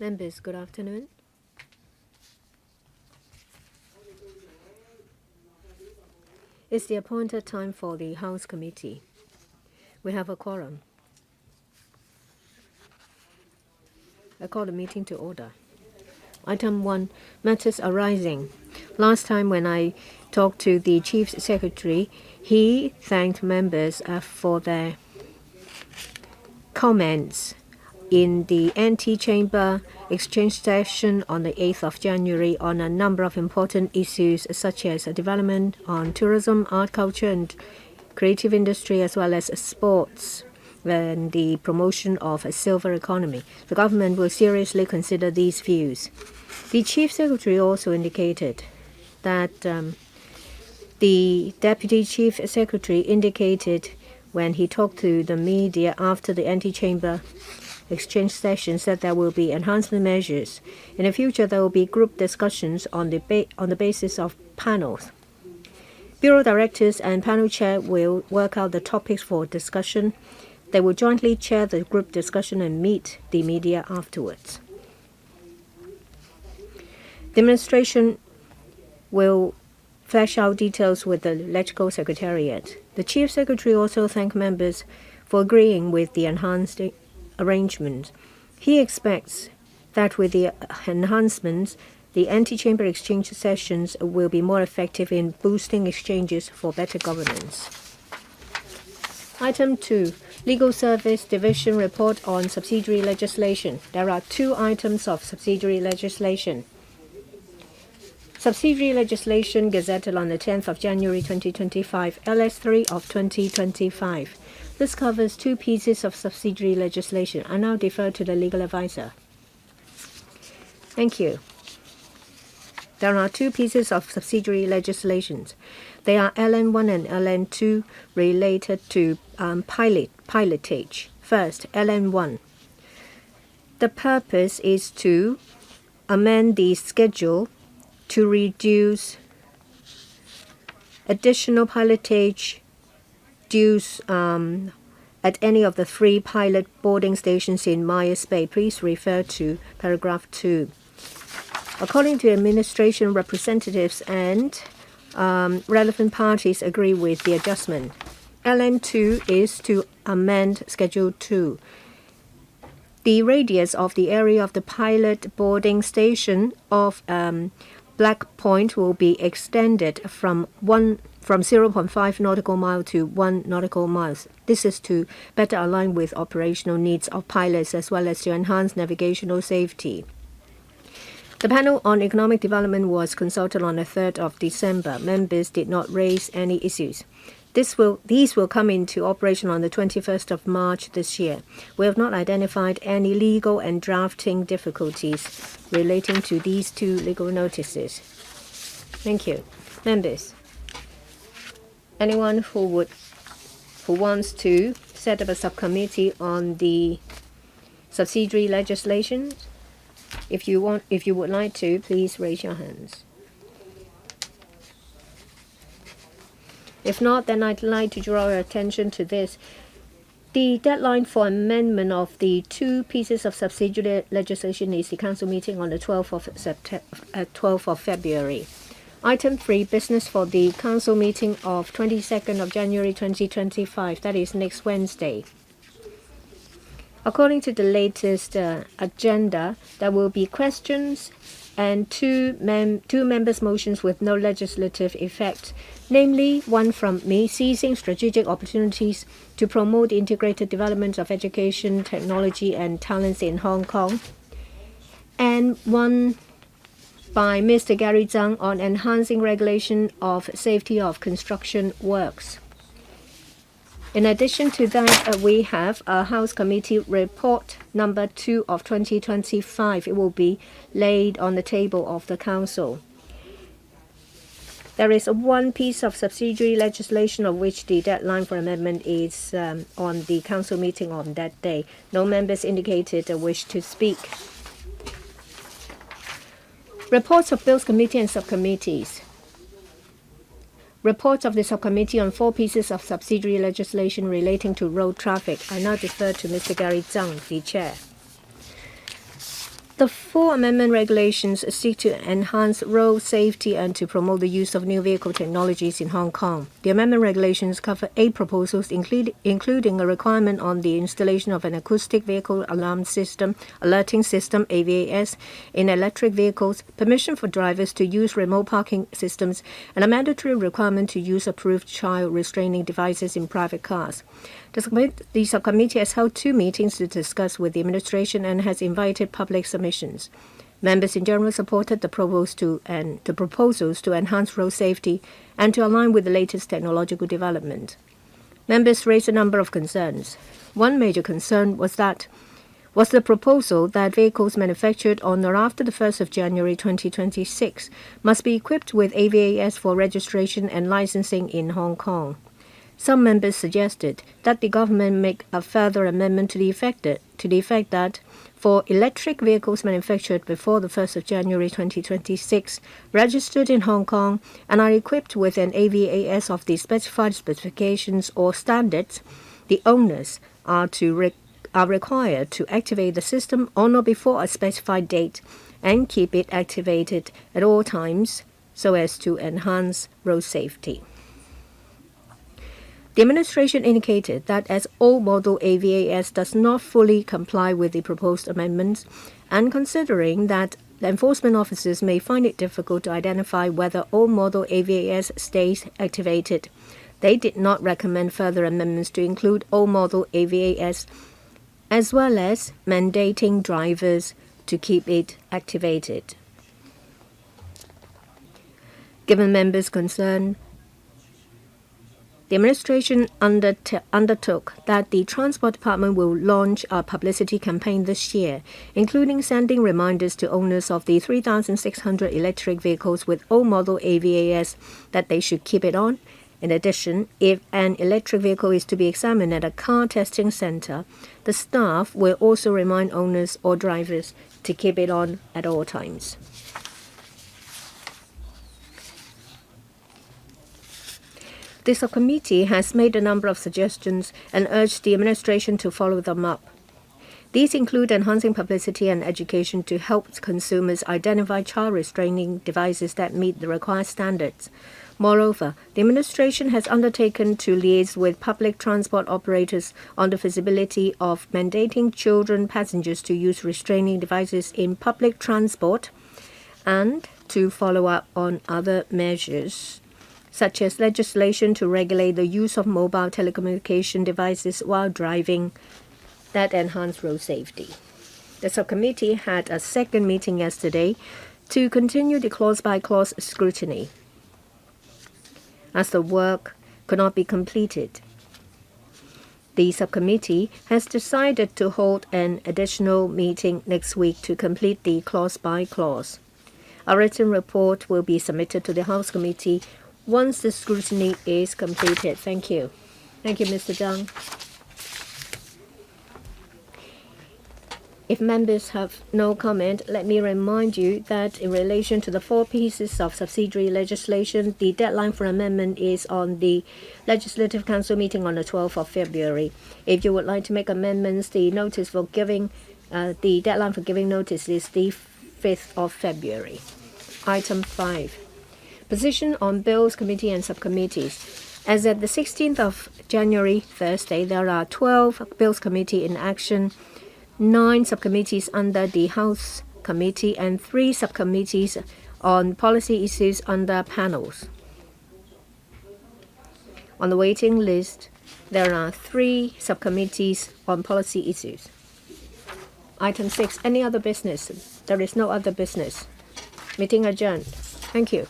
Members, good afternoon. It's the appointed time for the House Committee. We have a quorum. I call the meeting to order. Item 1, matters arising. Last time when I talked to the Chief Secretary, he thanked members for their comments in the anti-chamber exchange session on the 8th of January on a number of important issues such as development on tourism, art, culture and creative industry, as well as sports and the promotion of a silver economy. The government will seriously consider these views. The Chief Secretary also indicated that the Deputy Chief Secretary indicated when he talked to the media after the anti-chamber exchange sessions that there will be enhancement measures. In the future, there will be group discussions on the basis of panels. Bureau directors and panel chair will work out the topics for discussion. They will jointly chair the group discussion and meet the media afterwards. The administration will flesh out details with the electrical secretariat. The Chief Secretary also thanked members for agreeing with the enhanced arrangement. He expects that with the enhancements, the anti-chamber exchange sessions will be more effective in boosting exchanges for better governance. Item 2, Legal Service Division Report on Subsidiary Legislation. There are 2 items of subsidiary legislation. Subsidiary legislation gazetted on the 10th of January 2025, LS3 of 2025. This covers 2 pieces of subsidiary legislation. I now defer to the legal advisor. Thank you. There are 2 pieces of subsidiary legislations. They are LN1 and LN2 related to pilotage. First, LN1. The purpose is to amend the schedule to reduce additional pilotage dues at any of the 3 pilot boarding stations in Myers Bay. Please refer to paragraph 2. According to administration representatives and relevant parties agree with the adjustment. LN2 is to amend Schedule 2. The radius of the area of the pilot boarding station of Black Point will be extended from 0.5 nautical mile to 1 nautical miles. This is to better align with operational needs of pilots as well as to enhance navigational safety. The panel on economic development was consulted on the 3rd of December. Members did not raise any issues. These will come into operation on the 21st of March this year. We have not identified any legal and drafting difficulties relating to these 2 legal notices. Thank you. Members, anyone who wants to set up a subcommittee on the subsidiary legislation? If you would like to, please raise your hands. If not, then I'd like to draw your attention to this. The deadline for amendment of the 2 pieces of subsidiary legislation is the council meeting on the 12th of February. Item 3, business for the council meeting of 22nd of January 2025. That is next Wednesday. According to the latest agenda, there will be questions and 2 members' motions with no legislative effect, namely one from me, seizing strategic opportunities to promote the integrated development of education, technology and talents in Hong Kong, and one by Mr. Gary Zhang on enhancing regulation of safety of construction works. In addition to that, we have a House Committee report number 2 of 2025. It will be laid on the table of the Council. There is 1 piece of subsidiary legislation of which the deadline for amendment is on the Council meeting on that day. No members indicated a wish to speak. Reports of Bills Committee and Subcommittees. Reports of the subcommittee on 4 pieces of subsidiary legislation relating to road traffic. I now defer to Mr. Gary Zhang, the chair. The 4 amendment regulations seek to enhance road safety and to promote the use of new vehicle technologies in Hong Kong. The amendment regulations cover 8 proposals, including a requirement on the installation of an acoustic vehicle alarm system, alerting system (AVAS) in electric vehicles, permission for drivers to use remote parking systems, and a mandatory requirement to use approved child restraining devices in private cars. The subcommittee has held 2 meetings to discuss with the administration and has invited public submissions. Members in general supported the proposals to enhance road safety and to align with the latest technological development. Members raised a number of concerns. One major concern was the proposal that vehicles manufactured on or after the 1st of January 2026 must be equipped with AVAS for registration and licensing in Hong Kong. Some members suggested that the government make a further amendment to the effect that for electric vehicles manufactured before the 1st of January 2026, registered in Hong Kong, and are equipped with an AVAS of the specified specifications or standards, the owners are required to activate the system on or before a specified date and keep it activated at all times so as to enhance road safety. The administration indicated that as old model AVAS does not fully comply with the proposed amendments, and considering that the enforcement officers may find it difficult to identify whether old model AVAS stays activated, they did not recommend further amendments to include old model AVAS, as well as mandating drivers to keep it activated. Given members' concern, the administration undertook that the Transport Department will launch a publicity campaign this year, including sending reminders to owners of the 3,600 electric vehicles with old model AVAS that they should keep it on. In addition, if an electric vehicle is to be examined at a car testing center, the staff will also remind owners or drivers to keep it on at all times. The subcommittee has made a number of suggestions and urged the administration to follow them up. These include enhancing publicity and education to help consumers identify child restraining devices that meet the required standards. Moreover, the administration has undertaken to liaise with public transport operators on the feasibility of mandating children passengers to use restraining devices in public transport and to follow up on other measures, such as legislation to regulate the use of mobile telecommunication devices while driving that enhance road safety. The subcommittee had a second meeting yesterday to continue the clause-by-clause scrutiny, as the work could not be completed. The subcommittee has decided to hold an additional meeting next week to complete the clause-by-clause. A written report will be submitted to the House Committee once the scrutiny is completed. Thank you. Thank you, Mr. Zhang. If members have no comment, let me remind you that in relation to the 4 pieces of subsidiary legislation, the deadline for amendment is on the Legislative Council meeting on the 12th of February. If you would like to make amendments, the deadline for giving notice is the 5th of February. Item 5. Position on Bills Committee and Subcommittees. As at the 16th of January, Thursday, there are 12 Bills Committee in action, 9 subcommittees under the House Committee, and 3 subcommittees on policy issues under panels. On the waiting list, there are 3 subcommittees on policy issues. Item 6. Any other business? There is no other business. Meeting adjourned. Thank you.